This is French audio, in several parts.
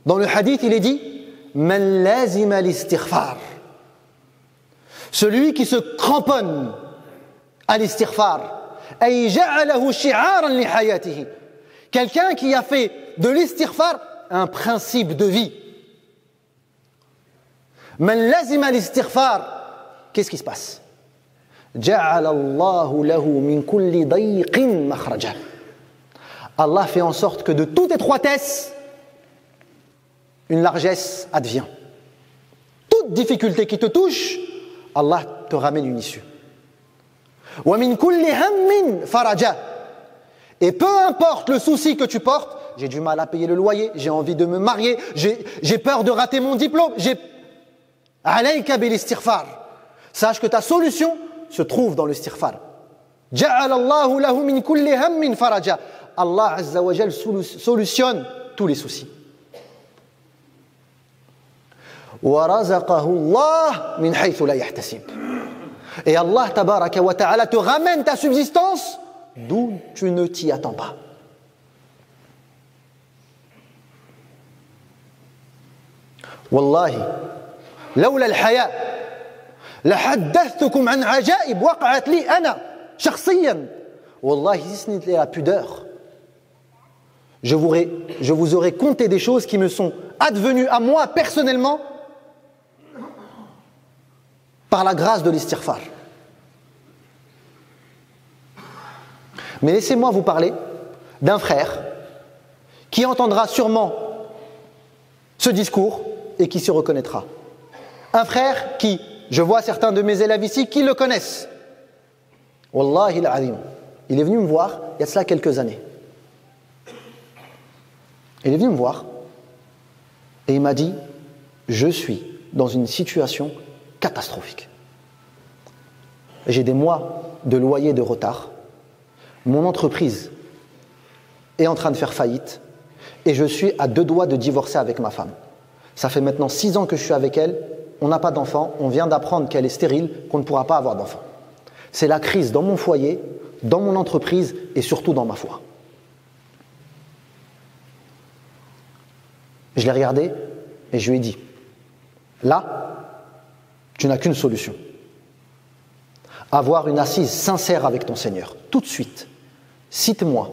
Dans le hadith, il est dit Man lazima l'istighfar. Celui qui se cramponne à l'istighfar. Ay ja'alahu shi'aran li hayatihi. Quelqu'un qui a fait de l'istighfar un principe de vie. Man lazima l'istighfar. Qu'est-ce qui se passe? Ja'ala Allahu lahu min kulli dayqin makhraja. Allah fait en sorte que de toute étroitesse, une largesse advient. Toute difficulté qui te touche, Allah te ramène une issue. Wa min kulli hammin faraja. Et peu importe le souci que tu portes, j'ai du mal à payer le loyer, j'ai envie de me marier, j'ai peur de rater mon diplôme, alayka bil istighfar. Sache que ta solution se trouve dans le istighfar. Ja'ala Allahu lahu min kulli hammin faraja. Allah Azza wa Jal solutionne tous les soucis. Wa razaqahu Allah min haythu la yahtasib. Et Allah tabaraka wa ta'ala te ramène ta subsistance d'où tu ne t'y attends pas. Wallahi, لولا الحياء لحدثتكم عن عجائب وقعت لي أنا شخصيا. Wallahi, si ce n'était la pudeur, je vous aurais conté des choses qui me sont advenues à moi personnellement par la grâce de l'istighfar. Mais laissez-moi vous parler d'un frère qui entendra sûrement ce discours et qui s'y reconnaîtra. Un frère qui, je vois certains de mes élèves ici qui le connaissent. Wallahi al-azim. Il est venu me voir il y a de cela quelques années. Il est venu me voir et il m'a dit « Je suis dans une situation catastrophique. J'ai des mois de loyer de retard. Mon entreprise est en train de faire faillite et je suis à 2 doigts de divorcer avec ma femme. Ça fait maintenant 6 ans que je suis avec elle, on n'a pas d'enfant, on vient d'apprendre qu'elle est stérile, qu'on ne pourra pas avoir d'enfant. C'est la crise dans mon foyer, dans mon entreprise et surtout dans ma foi. » Je l'ai regardé et je lui ai dit « Là, tu n'as qu'une solution. Avoir une assise sincère avec ton Seigneur. Tout de suite, cite-moi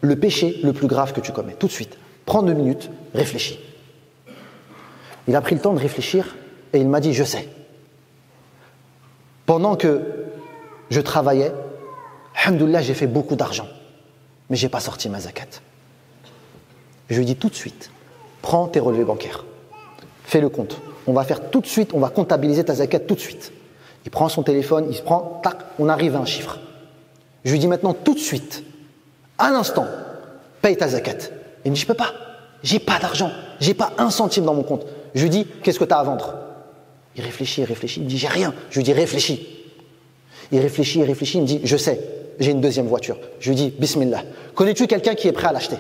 le péché le plus grave que tu commets. Tout de suite. Prends 2 minutes, réfléchis. » Il a pris le temps de réfléchir et il m'a dit « Je sais. Pendant que je travaillais, alhamdoulilah, j'ai fait beaucoup d'argent, mais je n'ai pas sorti ma zakat. » Je lui ai dit tout de suite, prends tes relevés bancaires, fais le compte. On va faire tout de suite, on va comptabiliser ta zakat tout de suite. Il prend son téléphone, il se prend, tac, on arrive à un chiffre. Je lui dis maintenant tout de suite, à l'instant, paye ta zakat. Il me dit, je peux pas, j'ai pas d'argent, j'ai pas 1 centime dans mon compte. Je lui dis, qu'est-ce que tu as à vendre? Il réfléchit, il me dit, j'ai rien. Je lui dis, réfléchis. Il réfléchit, il me dit, je sais, j'ai une 2e voiture. Je lui dis, bismillah, connais-tu quelqu'un qui est prêt à l'acheter?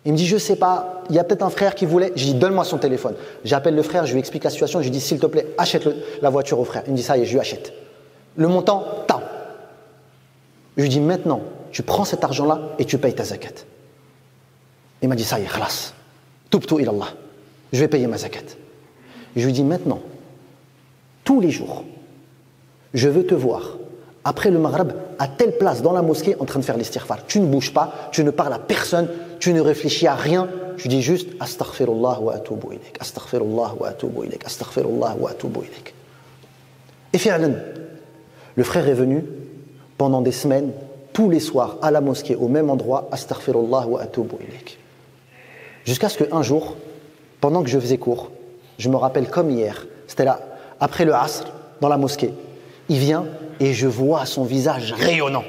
Il me dit, je sais pas, il y a peut-être un frère qui voulait. Je dis, donne-moi son téléphone. J'appelle le frère, je lui explique la situation, je lui dis, s'il te plaît, achète la voiture au frère. Il me dit, ça y est, je lui achète. Le montant, tant. Je lui dis, maintenant, tu prends cet argent-là et tu payes ta zakat. Il m'a dit, ça y est, khalas. Tubtu ilallah. Je vais payer ma zakat. Je lui dis, maintenant, tous les jours, je veux te voir, après le maghrib, à telle place dans la mosquée, en train de faire l'istighfar. Tu ne bouges pas, tu ne parles à personne, tu ne réfléchis à rien. Tu dis juste astaghfirullah wa atubu ilayk, astaghfirullah wa atubu ilayk, astaghfirullah wa atubu ilayk. Et fi'lan, le frère est venu pendant des semaines, tous les soirs, à la mosquée, au même endroit, astaghfirullah wa atubu ilayk. Jusqu'à ce qu'un jour, pendant que je faisais cours, je me rappelle comme hier, c'était là, après le asr, dans la mosquée, il vient et je vois son visage rayonnant,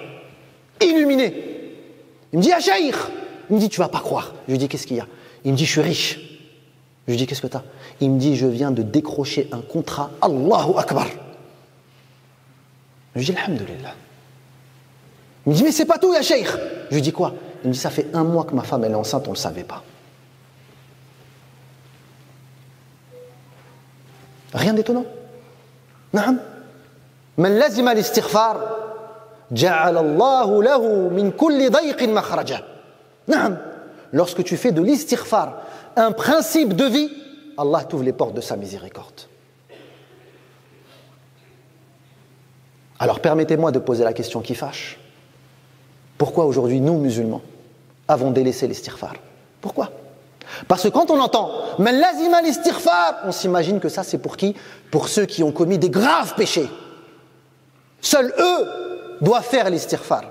illuminé. Il me dit, ah Cheikh, il me dit, tu vas pas croire. Je lui dis, qu'est-ce qu'il y a? Il me dit, je suis riche. Je lui dis, qu'est-ce que t'as? Il me dit, je viens de décrocher un contrat. Allahu Akbar. Je lui dis, alhamdulillah. Il me dit, mais c'est pas tout, ya Cheikh. Je lui dis, quoi? Il me dit, ça fait 1 mois que ma femme elle est enceinte, on le savait pas. Rien d'étonnant. Naam. Man lazima l'istighfar, ja'ala Allahu lahu min kulli dayqin makhraja. Naam. lorsque tu fais de l'istighfar un principe de vie, Allah t'ouvre les portes de sa miséricorde. Alors permettez-moi de poser la question qui fâche. Pourquoi aujourd'hui, nous musulmans, avons délaissé l'istighfar? Pourquoi? Parce que quand on entend « Man lazima l'istighfar », on s'imagine que ça c'est pour qui? Pour ceux qui ont commis des graves péchés. Seuls eux doivent faire l'istighfar.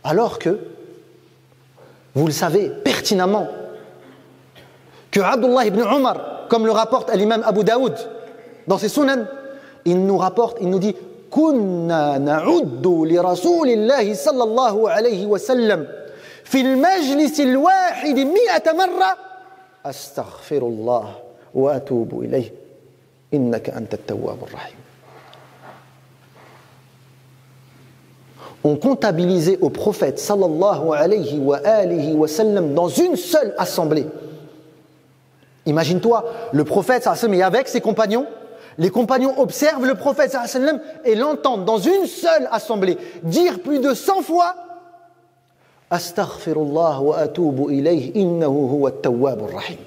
Alors que, vous le savez pertinemment, que Abdullah ibn Umar, comme le rapporte l'imam Abu Daoud dans ses sunan, il nous dit كنا نعد لرسول الله صلى الله عليه وسلم في المجلس الواحد 100 مرة أستغفر الله وأتوب إليه إنك أنت التواب الرحيم. On comptabilisait au prophète sallallahu alayhi wa sallam dans une seule assemblée. Imagine-toi, le prophète sallallahu alayhi wa sallam est avec ses compagnons. Les compagnons observent le prophète sallallahu alayhi wa sallam et l'entendent dans une seule assemblée dire plus de 100 fois Astaghfirullah wa atubu ilayhi innahu huwa at-tawwab ar-rahim.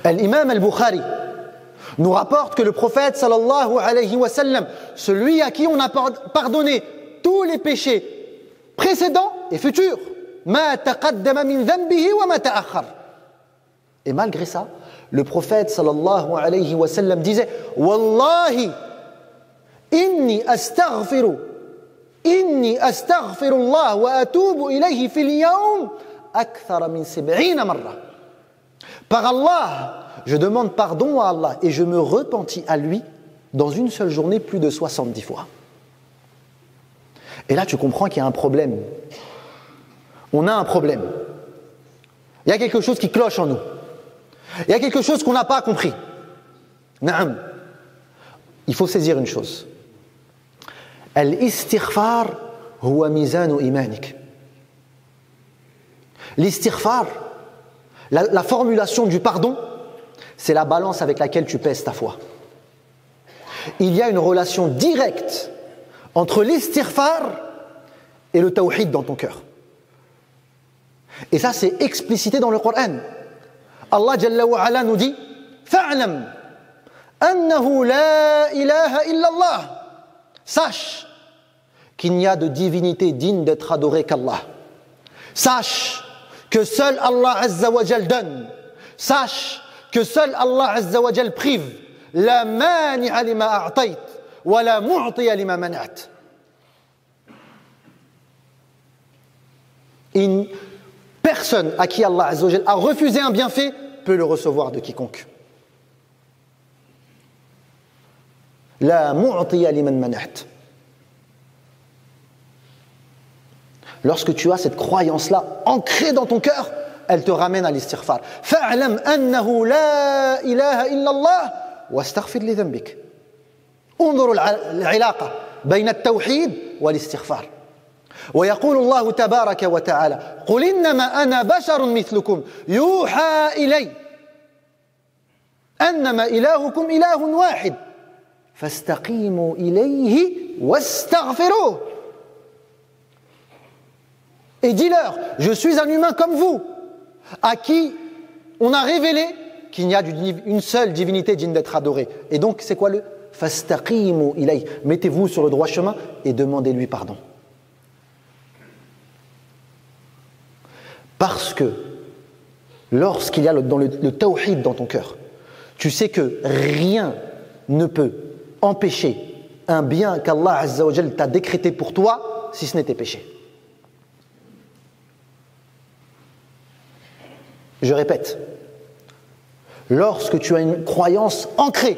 L'imam al-Bukhari nous rapporte que le prophète sallallahu alayhi wa sallam, celui à qui on a pardonné tous les péchés précédents et futurs, ma taqaddama min dhanbihi wa ma ta'akhkhar. Et malgré ça, le prophète sallallahu alayhi wa sallam disait Wallahi inni astaghfirullah wa atubu ilayhi fil yawm akthara min 70 marra. Par Allah, je demande pardon à Allah et je me repentis à lui dans une seule journée plus de 70 fois. Et là, tu comprends qu'il y a un problème. On a un problème. Il y a quelque chose qui cloche en nous. Il y a quelque chose qu'on n'a pas compris. Naam. Il faut saisir une chose. Al-istighfar huwa mizanu imanik. L'istighfar, la formulation du pardon, c'est la balance avec laquelle tu pèses ta foi. Il y a une relation directe entre l'istighfar et le tawhid dans ton cœur. Et ça, c'est explicité dans le Coran. Allah Jalla wa Ala nous dit Fa'lam annahu la ilaha illallah. Sache qu'il n'y a de divinité digne d'être adorée qu'Allah. Sache que seul Allah Azza wa Jal donne. Sache que seul Allah Azza wa Jal prive. La mani'a lima a'tayt wa la mu'tiya lima mana'at. Personne à qui Allah Azza wa Jal a refusé un bienfait peut le recevoir de quiconque. La mu'tiya liman mana'at. Lorsque tu as cette croyance-là ancrée dans ton cœur, elle te ramène à l'istighfar. Fa'lam annahu la ilaha illallah wastaghfir li dhanbik. انظروا العلاقة بين التوحيد والاستغفار. ويقول الله تبارك وتعالى قل إنما أنا بشر مثلكم يوحى إلي أنما إلهكم إله واحد فاستقيموا إليه واستغفروه. Et dis-leur, je suis un humain comme vous, à qui on a révélé qu'il n'y a une seule divinité digne d'être adorée. Et donc, c'est quoi le fastaqimu ilayh? Mettez-vous sur le droit chemin et demandez-lui pardon. Parce que lorsqu'il y a le tawhid dans ton cœur, tu sais que rien ne peut empêcher un bien qu'Allah Azza wa Jal t'a décrété pour toi si ce n'est tes péchés. Je répète, lorsque tu as une croyance ancrée,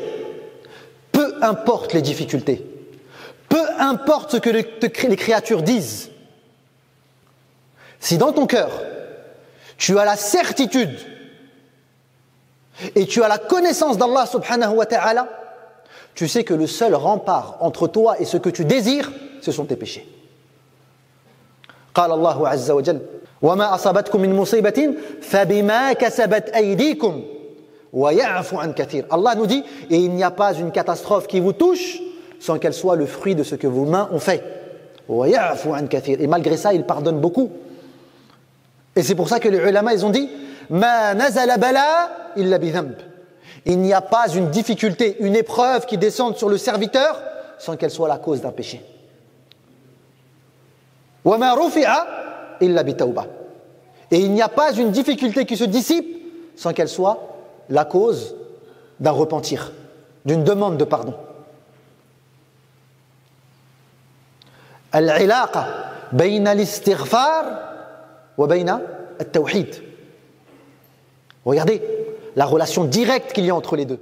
peu importe les difficultés, peu importe ce que les créatures disent, si dans ton cœur, tu as la certitude et tu as la connaissance d'Allah subhanahu wa ta'ala, tu sais que le seul rempart entre toi et ce que tu désires, ce sont tes péchés. قال الله عز وجل وما أصابتكم من مصيبة فبما كسبت أيديكم ويعفو عن كثير. Allah nous dit, et il n'y a pas une catastrophe qui vous touche sans qu'elle soit le fruit de ce que vos mains ont fait. ويعفو عن كثير. Et malgré ça, il pardonne beaucoup. Et c'est pour ça que les ulama, ils ont dit Ma nazala bala illa bidhanb. Il n'y a pas une difficulté, une épreuve qui descende sur le serviteur sans qu'elle soit la cause d'un péché. Wa ma rufi'a illa bitawbah. Et il n'y a pas une difficulté qui se dissipe sans qu'elle soit la cause d'un repentir, d'une demande de pardon. Al-ilaqa bayna al-istighfar wa bayna al-tawhid. Regardez la relation directe qu'il y a entre les deux.